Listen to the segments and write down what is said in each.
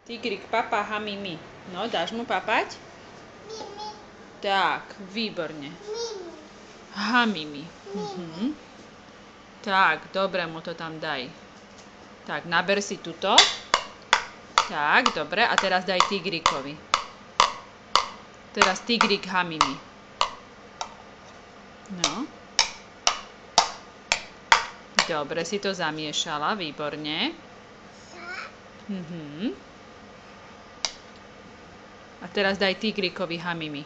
Tigrik papá Hamimi. No, dáš mu papať? Tak, výborne. Hamimi. Tak, dobre mu to tam daj. Tak, naber si tuto. Tak, dobre. A teraz daj Tigrikovi. Teraz Tigrik Hamimi. No. Dobre, si to zamiešala. Výborne. A teraz daj Tigrikovi Hamimi.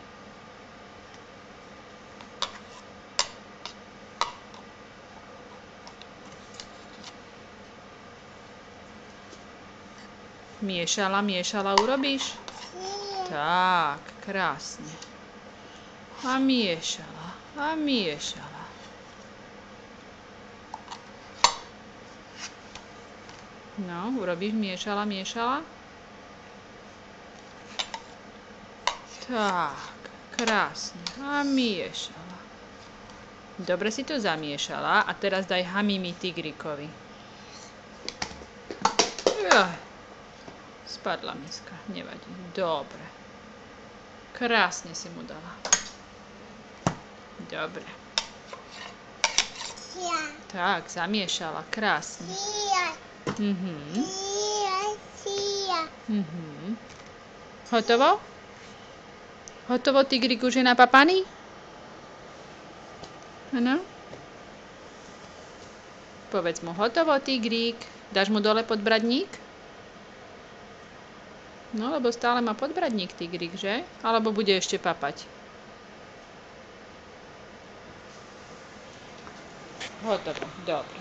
Miešala urobíš? Tak, krásne. A miešala. No, urobíš miešala. Tak, krásne. A miešala. Dobre si to zamiešala. A teraz daj Hamimi Tigrikovi. Spadla miska, nevadí. Dobre. Krásne si mu dala. Dobre. Tak, zamiešala. Krásne. Hotovo? Hotovo, Tigrik už je napapaný? Áno? Povedz mu hotovo, Tigrik. Dáš mu dole podbradník? No, lebo stále má podbradník Tigrik, že? Alebo bude ešte papať? Hotovo, dobre.